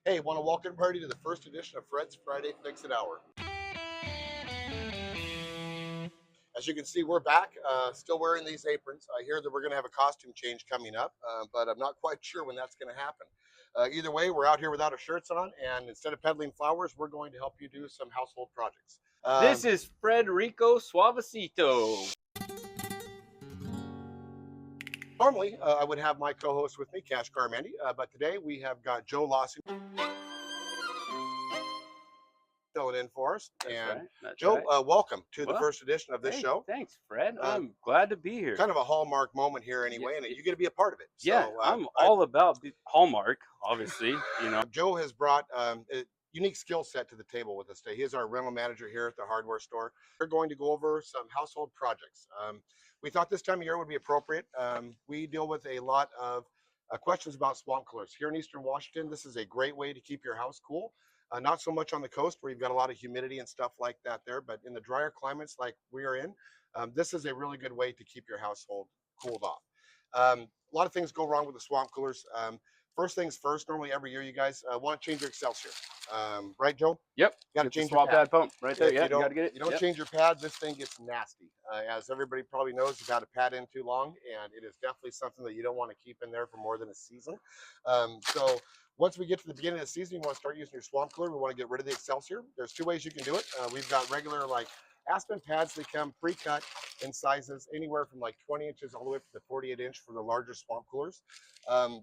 Hey, want to welcome everybody to the first edition of Fred's Friday Fix It Hour. As you can see, we're back, still wearing these aprons. I hear that we're going to have a costume change coming up, but I'm not quite sure when that's going to happen. Either way, we're out here without our shirts on, and instead of peddling flowers, we're going to help you do some household projects. This is Frederico Suavecito. Normally, I would have my co-host with me, Cash Carmandi, but today we have got Joe Lawson filling in for us. That's and right. That's Joe, right. welcome to the Well, first edition of this hey, show. thanks, Fred. Uh, I'm glad to be here. Kind of a hallmark moment here, Yeah, anyway, and you get to be a part of it. yeah, So I'm all about Hallmark, obviously. Joe has brought a unique skill set to the table with us today. He is our rental manager here at the hardware store. We're going to go over some household projects. We thought this time of year would be appropriate. We deal with a lot of questions about swamp coolers here in Eastern Washington. This is a great way to keep your house cool. Not so much on the coast where you've got a lot of humidity and stuff like that there, but in the drier climates like we are in, this is a really good way to keep your household cooled off. A lot of things go wrong with the swamp coolers. First things first, normally every year you guys want to change your Excelsior. Right, Joe? Yep. You got to Get the change your swap pad. pad pump right there. If Yeah, you you got don't, to get it. you don't Yep. change your pad, this thing gets nasty. As everybody probably knows, you've had a pad in too long, and it is definitely something that you don't want to keep in there for more than a season. So once we get to the beginning of the season, you want to start using your swamp cooler. We want to get rid of the Excelsior. There's two ways you can do it. We've got regular like Aspen pads. They come pre-cut in sizes anywhere from like 20 inches all the way up to the 48-inch for the larger swamp coolers.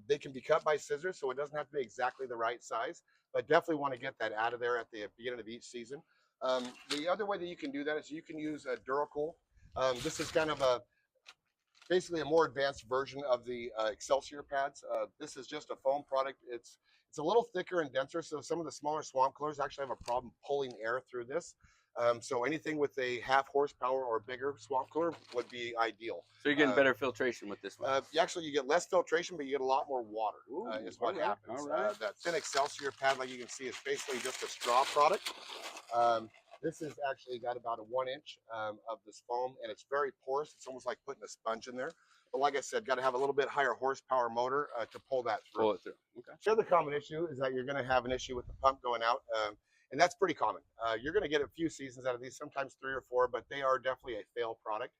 They can be cut by scissors, so it doesn't have to be exactly the right size, but definitely want to get that out of there at the beginning of each season. The other way that you can do that is you can use a Duracool. This is kind of basically a more advanced version of the Excelsior pads. This is just a foam product. It's a little thicker and denser, so some of the smaller swamp coolers actually have a problem pulling air through this. So anything with a half horsepower or bigger swamp cooler would be ideal. So you're getting better filtration with this one. Actually, you get less filtration, but you get a lot more water. Is what happens. All right. That thin Excelsior pad, like you can see, is basically just a straw product. Um, this has actually got about a 1 inch of this foam, and it's very porous. It's almost like putting a sponge in there. But like I said, got to have a little bit higher horsepower motor to pull that through. Pull it through. Okay. The other common issue is that you're going to have an issue with the pump going out, and that's pretty common. You're going to get a few seasons out of these, sometimes 3 or 4, but they are definitely a fail product.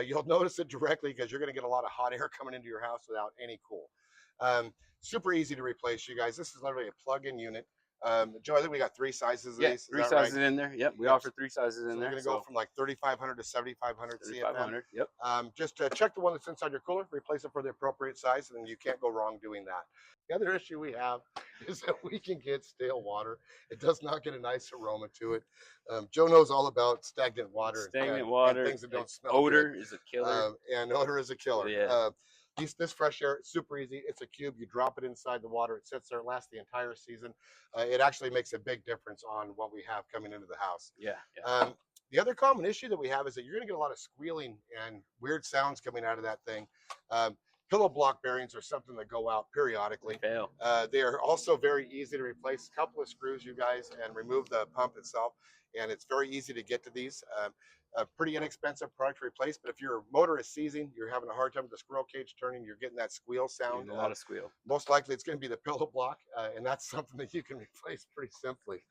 You'll notice it directly because you're going to get a lot of hot air coming into your house without any cool. Super easy to replace, you guys. This is literally a plug-in unit. Joe, I think we got 3 sizes of these. Three sizes in there. Yep, we offer 3 sizes in there. We're going to go from like 3,500 to 7,500 CFM. 3,500. Yep. Just check the one that's inside your cooler, replace it for the appropriate size, and then you can't go wrong doing that. The other issue we have is that we can get stale water. It does not get a nice aroma to it. Joe knows all about stagnant water. Stagnant water. And things that don't smell odor good. Is a killer. And odor is a killer. Yeah. This fresh air, super easy. It's a cube. You drop it inside the water. It sits there. It lasts the entire season. It actually makes a big difference on what we have coming into the house. Yeah. The other common issue that we have is that you're going to get a lot of squealing and weird sounds coming out of that thing. Pillow block bearings are something that go out periodically. They are also very easy to replace. A couple of screws, you guys, and remove the pump itself. And it's very easy to get to these. A pretty inexpensive product to replace, but if your motor is seizing, you're having a hard time with the squirrel cage turning, you're getting that squeal sound. A lot of squeal. Most likely it's going to be the pillow block, and that's something that you can replace pretty simply.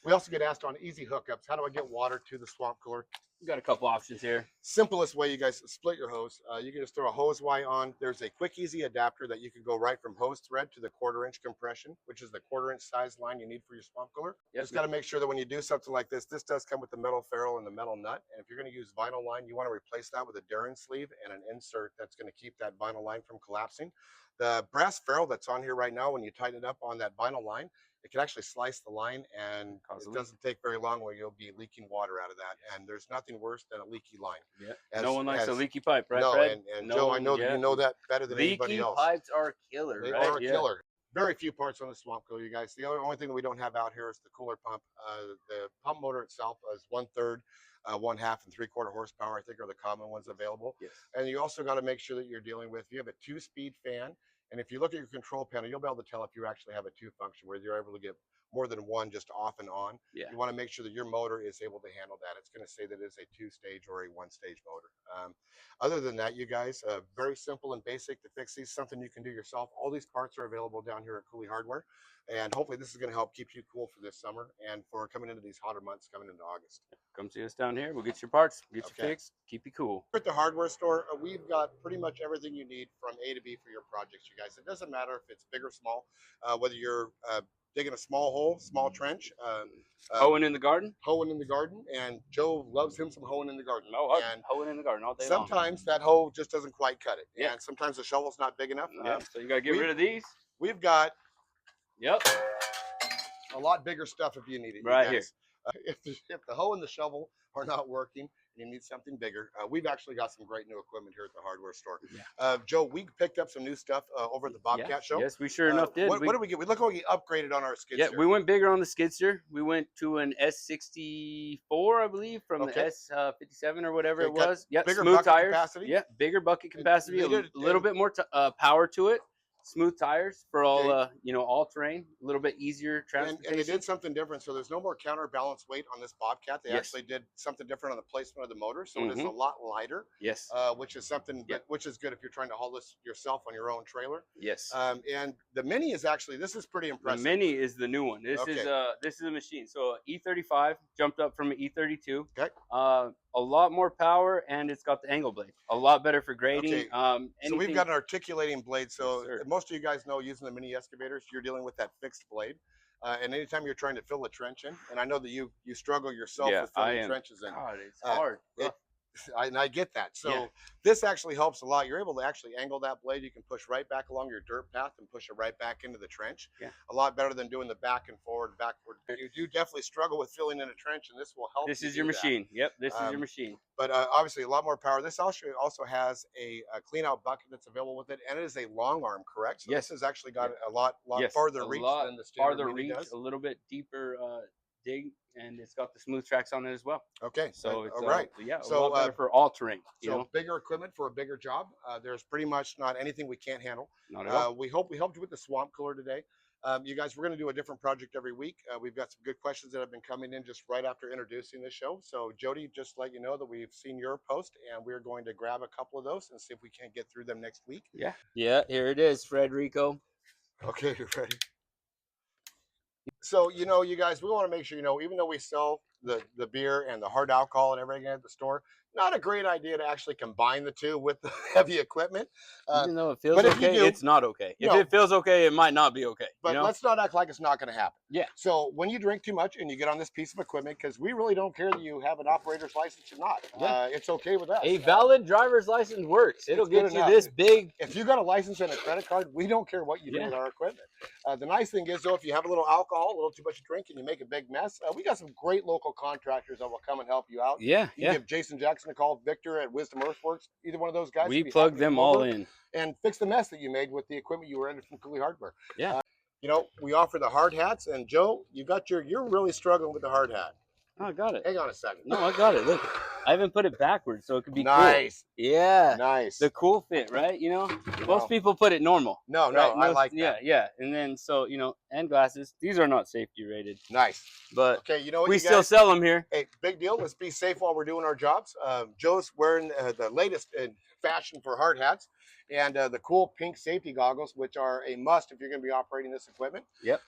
We also get asked on easy hookups, how do I get water to the swamp cooler? We got a couple options here. Simplest way, you guys, split your hose. You can just throw a hose Y on. There's a quick, easy adapter that you can go right from hose thread to the 1/4 inch compression, which is the 1/4 inch size line you need for your swamp cooler. Just got to make sure that when you do something like this does come with the metal ferrule and the metal nut. And if you're going to use vinyl line, you want to replace that with a Darren sleeve and an insert that's going to keep that vinyl line from collapsing. The brass ferrule that's on here right now, when you tighten it up on that vinyl line, it can actually slice the line, and it doesn't take very long where you'll be leaking water out of that. And there's nothing worse than a leaky line. Yeah. No one likes a leaky pipe, right, no, Fred? and Joe, I know that you know that better than anybody else. Leaky pipes are killer, They right? are a killer. Very few parts on the swamp cooler, you guys. The only thing that we don't have out here is the cooler pump. The pump motor itself is 1/3, 1/2, and 3/4 horsepower, I think, are the common ones available. Yes. And you also got to make sure that you're dealing with, you have a 2-speed fan. And if you look at your control panel, you'll be able to tell if you actually have a 2 function, where you're able to get more than one just off and on. Yeah. You want to make sure that your motor is able to handle that. It's going to say that it's a 2-stage or a 1-stage motor. Other than that, you guys, very simple and basic to fix these, something you can do yourself. All these parts are available down here at Cooley Hardware. And hopefully this is going to help keep you cool for this summer and for coming into these hotter months coming into August. Come see us down here. We'll get your parts, get you Okay. fixed, keep you cool. At the hardware store, we've got pretty much everything you need from A to B for your projects, you guys. It doesn't matter if it's big or small, whether you're digging a small hole, small trench, Hoeing in the garden? hoeing in the garden, and Joe loves him some hoeing in the garden. Oh, and hoeing in the garden all day long. sometimes that hoe just doesn't quite cut it. Yeah. And sometimes the shovel's not big enough. Yeah, so you got to get rid of these. We've got Yep. a lot bigger stuff if you need it. you Right guys. here. If the hoe and the shovel are not working and you need something bigger, we've actually got some great new equipment here at the hardware store. Yeah. Joe, we picked up some new stuff over at the Bobcat Yeah. show. Yes, we sure enough did. What did we get? We look like we upgraded on our skid Yeah, steer. we went bigger on the skid steer. We went to an S64, I believe, from Okay. the S57 or whatever Okay, it got was. Yeah, bigger smooth bucket tires. capacity? Yeah, bigger bucket capacity. they did- A little bit more power to it. Smooth tires for all Okay. all terrain. A little bit easier And transportation. they did something different, so there's no more counterbalance weight on this Bobcat. They Yes. actually did something different on the placement of the motor, so it is a Mhm. lot lighter, Yes. which is something Yep. which is good if you're trying to haul this yourself on your own trailer. Yes. And the Mini is actually, this is pretty The impressive. Mini is the new one. This is a machine. So E35 jumped up from an E32. Okay. A lot more power, and it's got the angle blade. A lot better for grading. Okay. So we've got an articulating blade. So Yes, sir. most of you guys know, using the Mini excavators, you're dealing with that fixed blade. And anytime you're trying to fill a trench in, and I know that you struggle yourself Yeah, with I filling am. trenches in. God, it's Uh, hard. And I get that. So Yeah. this actually helps a lot. You're able to actually angle that blade. You can push right back along your dirt path and push it right back into the trench. Yeah. A lot better than doing the back and forward, backward. You do definitely struggle with filling in a trench, and this will help. This you is your do that. machine. Yep, this is your machine. But obviously a lot more power. This also has a clean out bucket that's available with it, and it is a long arm, correct? So Yes. this has actually got a lot Yes, farther a reach lot than the standard farther Mini reach, does. a little bit deeper dig, and it's got the smooth tracks on it as well. Okay, So it's all right. yeah, So, a lot better for all terrain. You So know, bigger equipment for a bigger job. There's pretty much not anything we can't handle. not at all. We hope we helped you with the swamp cooler today. You guys, we're going to do a different project every week. We've got some good questions that have been coming in just right after introducing the show. So Jody, just let you know that we've seen your post, and we're going to grab a couple of those and see if we can't get through them next week. Yeah. Here it is, Frederico. Okay, you ready? So, you guys, we want to make sure, even though we sell the beer and the hard alcohol and everything at the store, not a great idea to actually combine the two with the heavy equipment. Even though it feels but if you okay, do- it's not okay. If No. it feels okay, it might not be okay. But you know? let's not act like it's not going to happen. Yeah. So when you drink too much and you get on this piece of equipment, because we really don't care that you have an operator's license or not. Yeah. It's okay with us. A valid driver's license works. It'll It's good get you enough. this big. If you got a license and a credit card, we don't care what you do Yeah. with our equipment. The nice thing is, though, if you have a little alcohol, a little too much to drink, and you make a big mess, we got some great local contractors that will come and help you out. Yeah, You can give Jason Jackson a call, Victor at Wisdom Earthworks, either one of those guys. We would be plug happy to them come all over in. and fix the mess that you made with the equipment you rented from Cooley Hardware. Yeah. We offer the hard hats, and Joe, you're really struggling with the hard hat. Oh, I got it. Hang on a second. No, I got it. Look, I even put it backwards so it could be Nice. cool. Yeah. Nice. The cool fit, right? No. Most people put it normal. No, right? I like that. Yeah. And then, so, and glasses. These are not safety rated, Nice. but Okay, you know what, we you still guys? sell them here. Hey, big deal. Let's be safe while we're doing our jobs. Joe's wearing the latest in fashion for hard hats and the cool pink safety goggles, which are a must if you're going to be operating this equipment. Yep.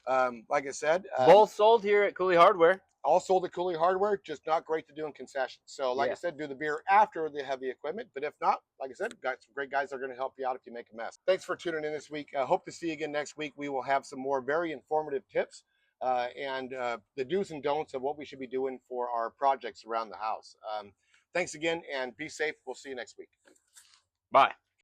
Like I said, Both sold here at Cooley Hardware. all sold at Cooley Hardware, just not great to do in concessions. So, like Yeah. I said, do the beer after the heavy equipment. But if not, like I said, got some great guys that are going to help you out if you make a mess. Thanks for tuning in this week. Hope to see you again next week. We will have some more very informative tips and the do's and don'ts of what we should be doing for our projects around the house. Thanks again, and be safe. We'll see you next week. Bye.